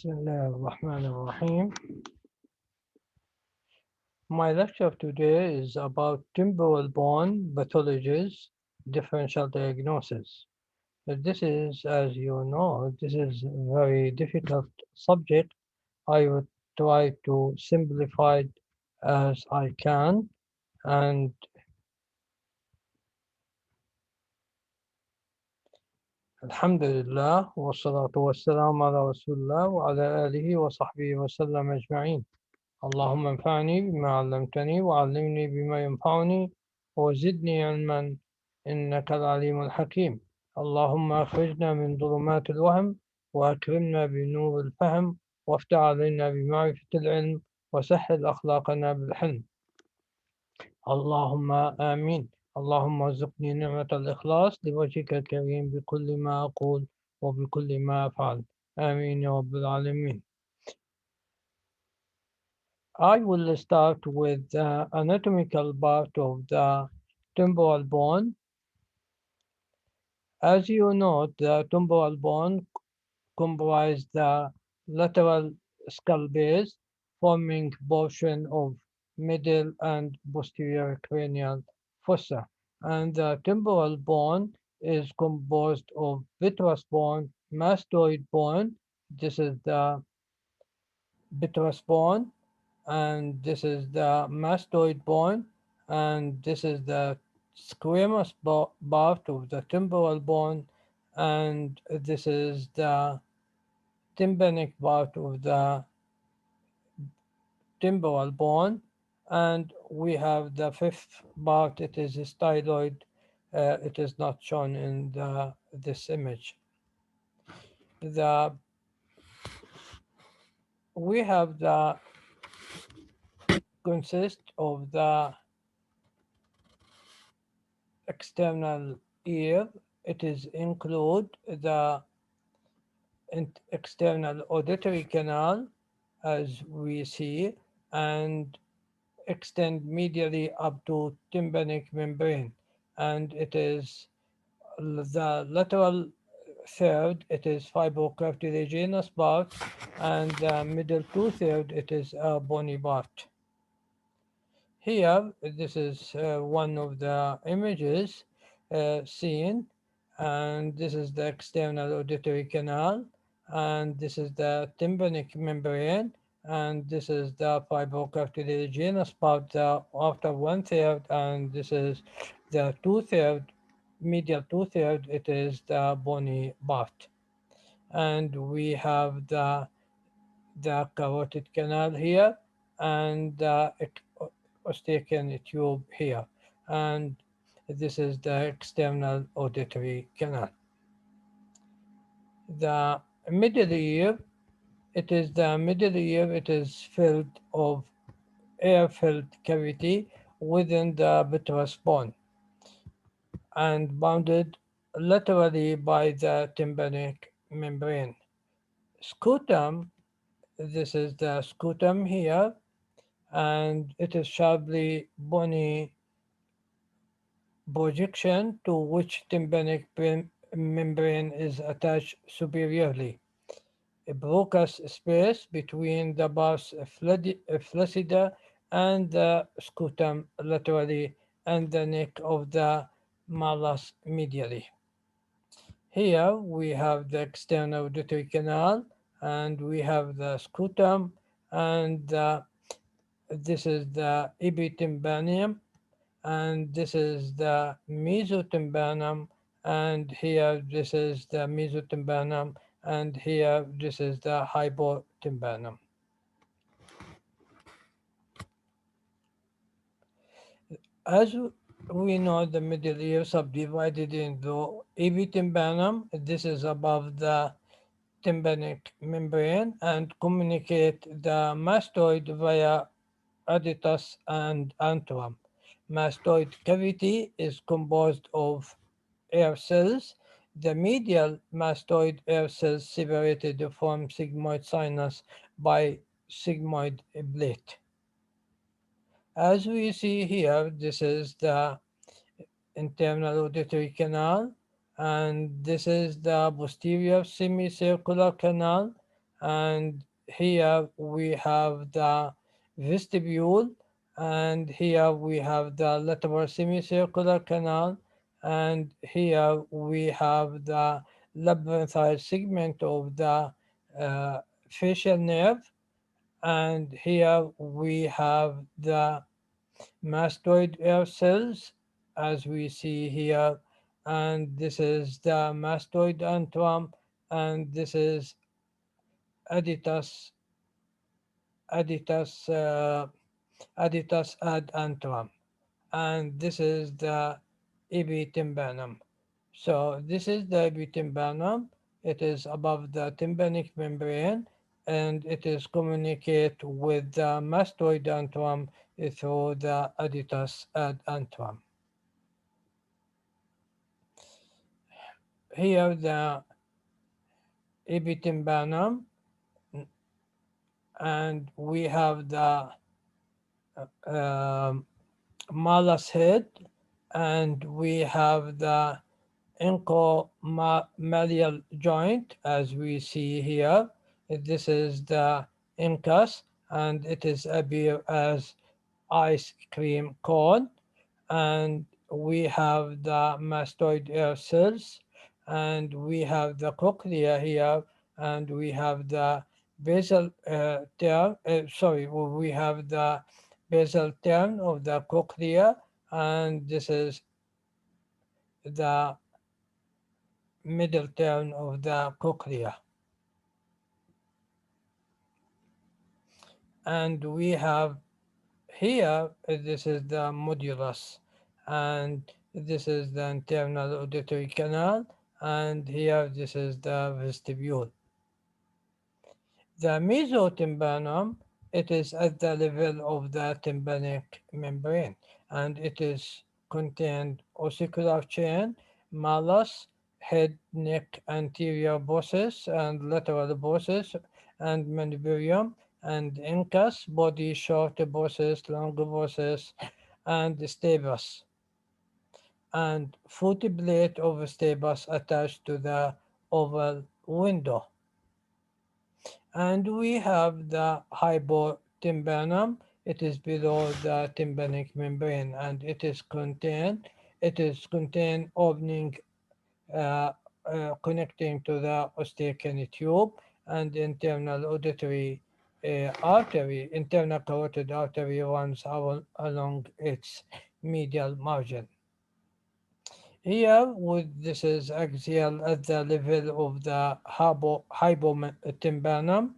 Bismillah ar-Rahman ar-Rahim. My lecture today is about temporal bone pathologies, differential diagnosis. This is, as you know, this is a very difficult subject. I would try to simplify it as I can. And Alhamdulillah, wa salatu wa salam ala Rasulullah wa ala alihi wa sahbihi wa sallam ajma'in. اللهم انفعني بما علمتني وعلمني بما ينفعني وزدني علما إنك العليم الحكيم. اللهم أخرجنا من ظلمات الوهم وأكرمنا بنور الفهم وافتح علينا بمعرفة العلم وسهل أخلاقنا بالحلم. اللهم آمين. اللهم ارزقني نعمة الإخلاص لوجهك الكريم بكل ما أقول وبكل ما أفعل. آمين يا رب العالمين. I will start with the anatomical part of the temporal bone. As you know, the temporal bone comprises the lateral skull base, forming portion of middle and posterior cranial fossa. And the temporal bone is composed of petrous bone, mastoid bone. This is the petrous bone, and this is the mastoid bone, and this is the squamous part of the temporal bone, and this is the tympanic part of the temporal bone, and we have the fifth part. It is a styloid. It is not shown in this image. The we have the consist of the external ear. It is include the external auditory canal, as we see, and extend medially up to tympanic membrane. And it is the lateral third, it is fibrocartilaginous part, and the middle two-third, it is a bony part. Here, this is one of the images seen, and this is the external auditory canal, and this is the tympanic membrane, and this is the fibrocartilaginous part, the after one-third, and this is the two-third, medial two-third, it is the bony part. And we have the carotid canal here, and the osteocan tube here, and this is the external auditory canal. The middle ear, it is the middle ear, it is filled of air-filled cavity within the petrous bone and bounded laterally by the tympanic membrane. Scutum, this is the scutum here, and it is sharply bony projection to which tympanic membrane is attached superiorly. A broca's space between the pars flaccida and the scutum laterally and the neck of the malleus medially. Here we have the external auditory canal, and we have the scutum, and this is the epitympanium, and this is the mesotympanum, and here this is the mesotympanum, and here this is the hypotympanum. As we know, the middle ear subdivided into epitympanium. This is above the tympanic membrane and communicate the mastoid via aditus and antrum. Mastoid cavity is composed of air cells. The medial mastoid air cells separated from sigmoid sinus by sigmoid plate. As we see here, this is the internal auditory canal, and this is the posterior semicircular canal, and here we have the vestibule, and here we have the lateral semicircular canal, and here we have the labyrinthine segment of the uh, facial nerve, and here we have the mastoid air cells as we see here, and this is the mastoid antrum, and this is aditus aditus aditus ad antrum, and this is the epitympanum. So this is the epitympanum. It is above the tympanic membrane, and it is communicate with the mastoid antrum through the aditus ad antrum. Here the epitympanum, and we have the um, malus head, and we have the incommalleable joint as we see here. This is the incus, and it is appear as ice cream cone, and we have the mastoid air cells, and we have the cochlea here, and we have the basal term, sorry, we have the basal term of the cochlea, and this is the middle term of the cochlea. And we have here, this is the modulus, and this is the internal auditory canal, and here this is the vestibule. The mesotympanum, it is at the level of the tympanic membrane, and it is contained ossicular chain, malus, head, neck, anterior bosses, and lateral bosses, and mandibulium, and incus, body, short bosses, long bosses, and stabus, and foot plate of stabus attached to the oval window. And we have the hypotympanum. It is below the tympanic membrane, and it is contained opening connecting to the osteocane tube and internal auditory artery. Internal carotid artery runs along its medial margin. Here, this is axial at the level of the hypotympanum,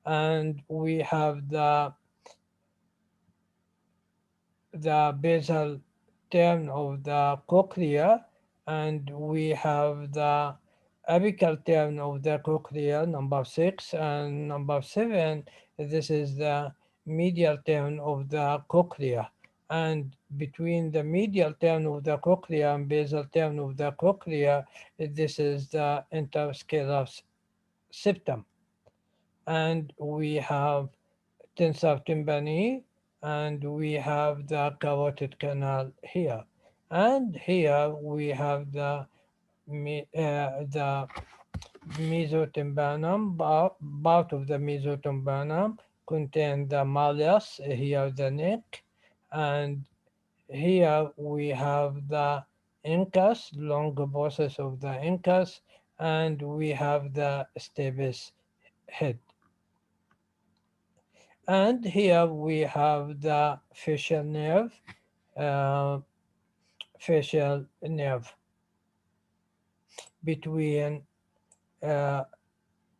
and we have the basal term of the cochlea, and we have the apical term of the cochlea, number 6, and number 7, this is the medial term of the cochlea. And between the medial term of the cochlea and basal term of the cochlea, this is the interscleral septum. And we have tensor tympani, and we have the carotid canal here. And here we have the mesotympanum. Part of the mesotympanum contain the malleus, here the neck, and here we have the incus, long process of the incus, and we have the stabus head. And here we have the uh, facial nerve between uh,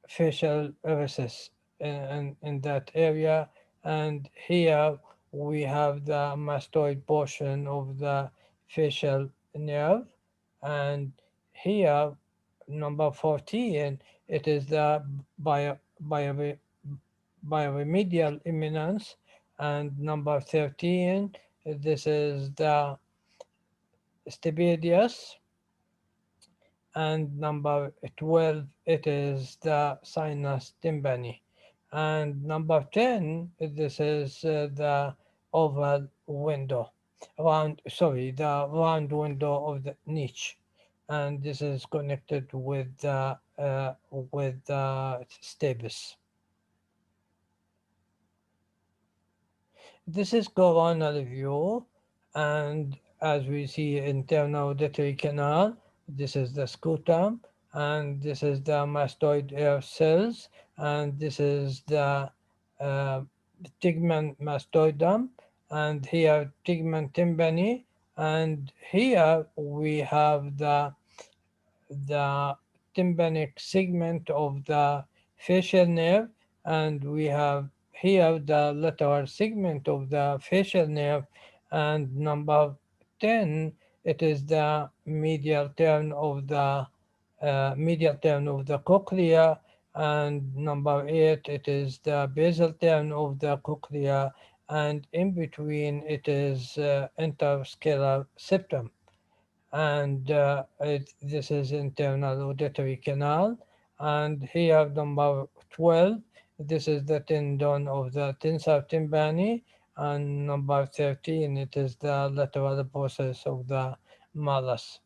facial recess in that area. And here we have the mastoid portion of the facial nerve. And here, number 14, it is the bioremedial eminence, and number 13, this is the stapedius, and number 12, it is the sinus tympani, and number 10, this is the oval window, the round window of the niche, and this is connected with the stabus. This is coronal view, and as we see internal auditory canal, this is the scutum, and this is the mastoid air cells, and this is the uh, tegment mastoidum, and here tegment tympani, and here we have the tympanic segment of the facial nerve, and we have here the lateral segment of the facial nerve, and number 10, it is the medial turn of the cochlea, and number 8, it is the basal turn of the cochlea, and in between it is interscleral septum, and this is internal auditory canal, and here number 12, this is the tendon of the tensor tympani, and number 13, it is the lateral process of the malus.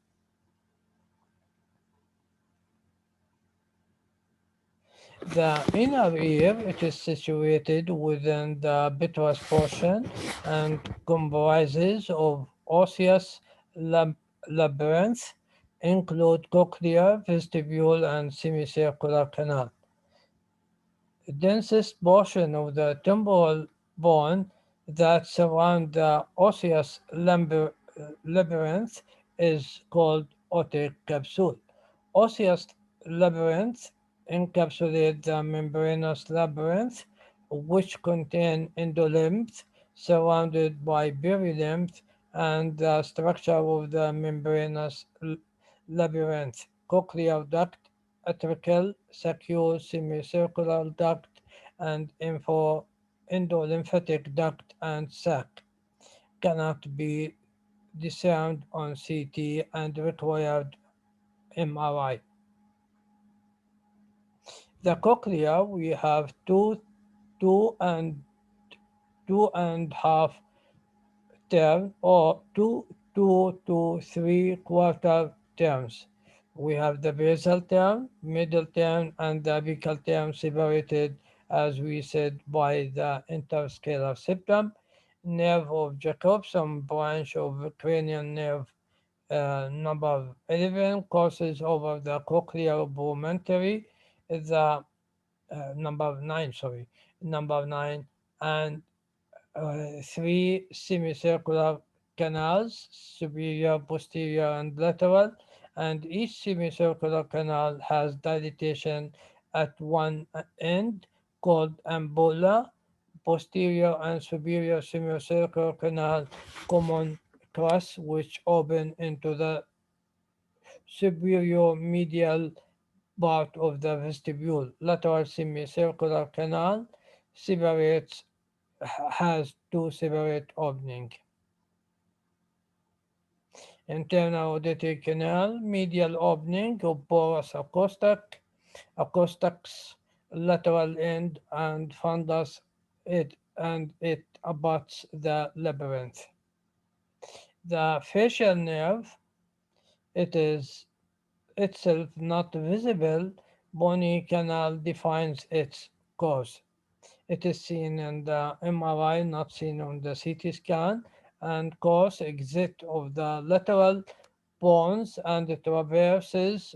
The inner ear, it is situated within the petrous portion and comprises of osseous lab- labyrinth, include cochlear, vestibule, and semicircular canal. The densest portion of the temporal bone that surround the osseous labyrinth is called otic capsule. Osseous labyrinth encapsulate the membranous labyrinth, which contain endolimbs surrounded by perilymph, and the structure of the membranous labyrinth, cochlear duct, atrial, saccule, semicircular duct, and endolymphatic duct and sac cannot be discerned on CT and required MRI. The cochlea, we have two and two and half term, or two to three quarter terms. We have the basal term, middle term, and the apical term separated, as we said, by the interscleral septum. Nerve of Jacobson branch of cranial nerve number 11 crosses over the cochlear promontory, the number 9, sorry, number 9, and three semicircular canals, superior, posterior, and lateral, and each semicircular canal has dilatation at one end called ampulla. Posterior and superior semicircular canal common crus which open into the superior medial part of the vestibule. Lateral semicircular canal separates has two separate openings. Internal auditory canal, medial opening of porous acoustics, lateral end, and fundus, it abuts the labyrinth. The facial nerve, it is itself not visible. Bony canal defines its cause. It is seen in the MRI, not seen on the CT scan, and cause exit of the lateral bones, and it traverses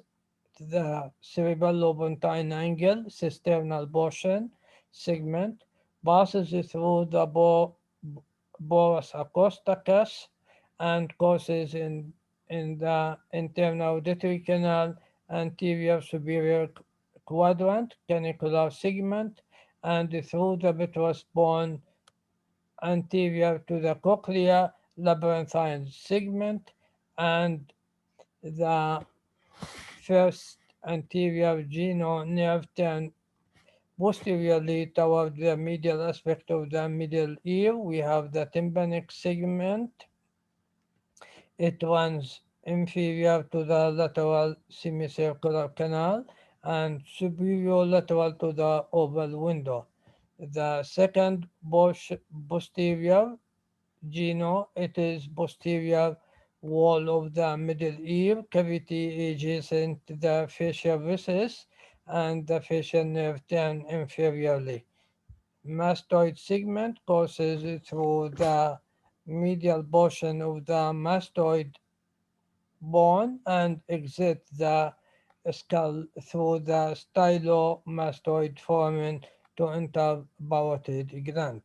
the cerebellopontine angle, cisternal portion segment, passes through the borus acousticus, and causes in the internal auditory canal, anterior superior quadrant, canicular segment, and through the petrous bone anterior to the cochlea, labyrinthine segment, and the first anterior geno nerve turn posteriorly toward the medial aspect of the middle ear. We have the tympanic segment. It runs inferior to the lateral semicircular canal and superior lateral to the oval window. The second posterior geno, it is posterior wall of the middle ear cavity adjacent to the facial recess, and the facial nerve turn inferiorly. mastoid segment passes through the medial portion of the mastoid bone and exits the skull through the stylomastoid foramen to enter parotid gland.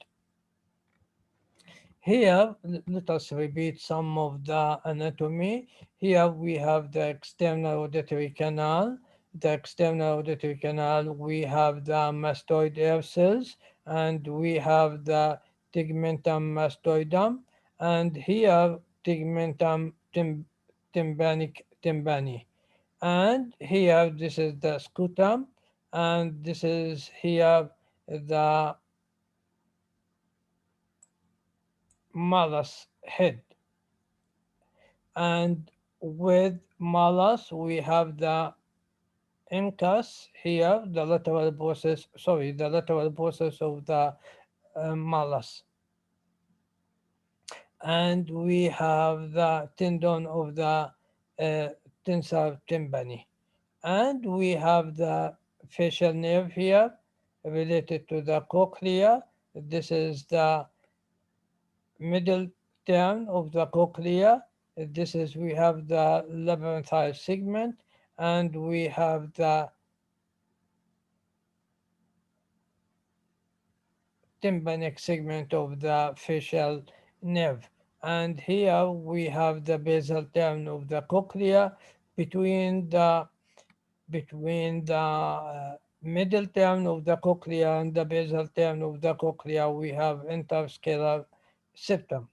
Here, let us repeat some of the anatomy. Here we have the external auditory canal. The external auditory canal, we have the mastoid air cells, and we have the tegmentum mastoidum, and here tegmentum tympanic tympani. And here this is the scutum, and this is here the malus head. And with malus we have the incus here, the lateral process, sorry, the lateral process of the malus. And we have the tendon of the tensor tympani. And we have the facial nerve here related to the cochlea. This is the middle term of the cochlea. This is, we have the labyrinthine segment, and we have the tympanic segment of the facial nerve. And here we have the basal term of the cochlea. Between the middle term of the cochlea and the basal term of the cochlea, we have interscleral septum.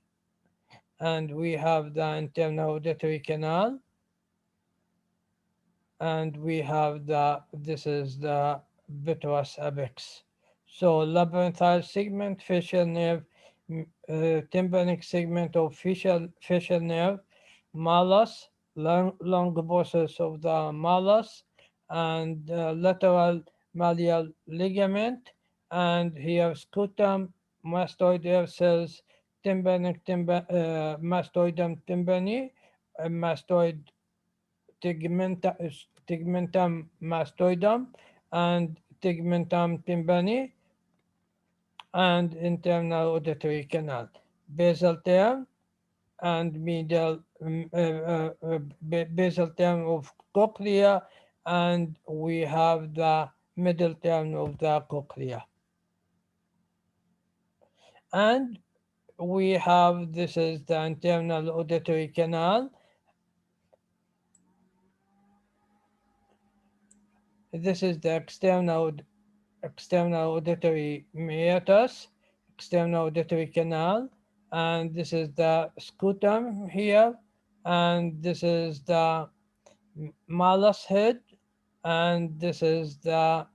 And we have the internal auditory canal, and we have the, this is the petrous apex. So labyrinthine segment, facial nerve, tympanic segment of facial nerve, malus, long process of the malus, and lateral malleal ligament, and here scutum, mastoid air cells, mastoidum tympani, mastoid tegmentum mastoidum, and tegmentum tympani, and internal auditory canal, basal term and medial basal term of cochlea, and we have the middle term of the cochlea. And we have, this is the internal auditory canal. This is the external auditory meatus, external auditory canal, and this is the scutum here, and this is the malus head, and this is the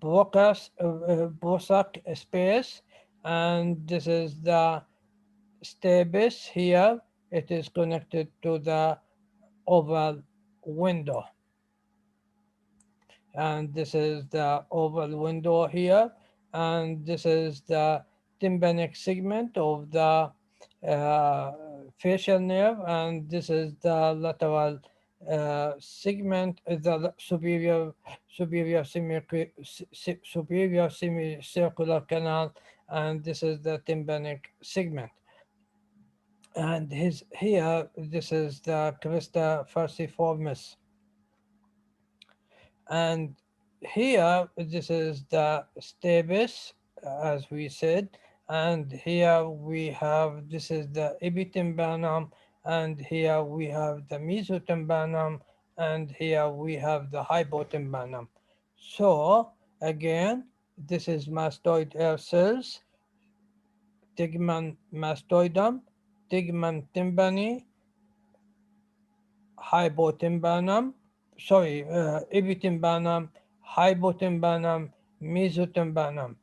Broca's space, and this is the stabis here. It is connected to the oval window, and this is the oval window here, and this is the tympanic segment of the uh, facial nerve, and this is the lateral segment, the superior semicircular canal, and this is the tympanic segment. And here, this is the crista falciformis. And here, this is the stabis, as we said. And here we have, this is the epitympanum, and here we have the mesotympanum, and here we have the hypotympanum. So again, this is mastoid air cells, tegmen mastoidum, tegmen tympani, hypotympanum, sorry, epitympanum, hypotympanum, mesotympanum,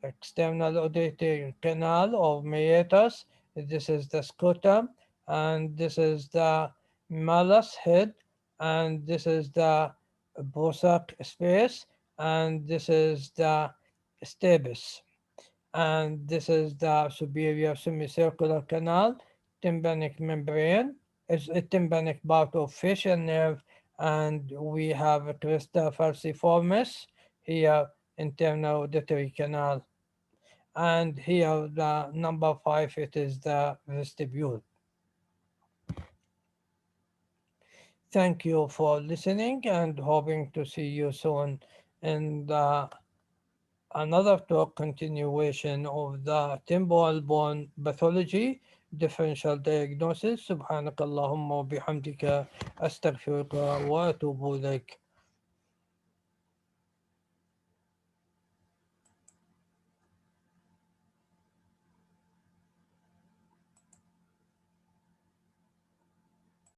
external auditory canal of meatus. This is the scutum, and this is the malus head, and this is the Broca's space, and this is the stabis, and this is the superior semicircular canal, tympanic membrane, is a tympanic part of facial nerve, and we have a crista falciformis here, internal auditory canal, and here the number 5, it is the vestibule. Thank you for listening and hoping to see you soon in the another talk continuation of the temporal bone pathology differential diagnosis. سبحانك اللهم وبحمدك أستغفرك وأتوب إليك.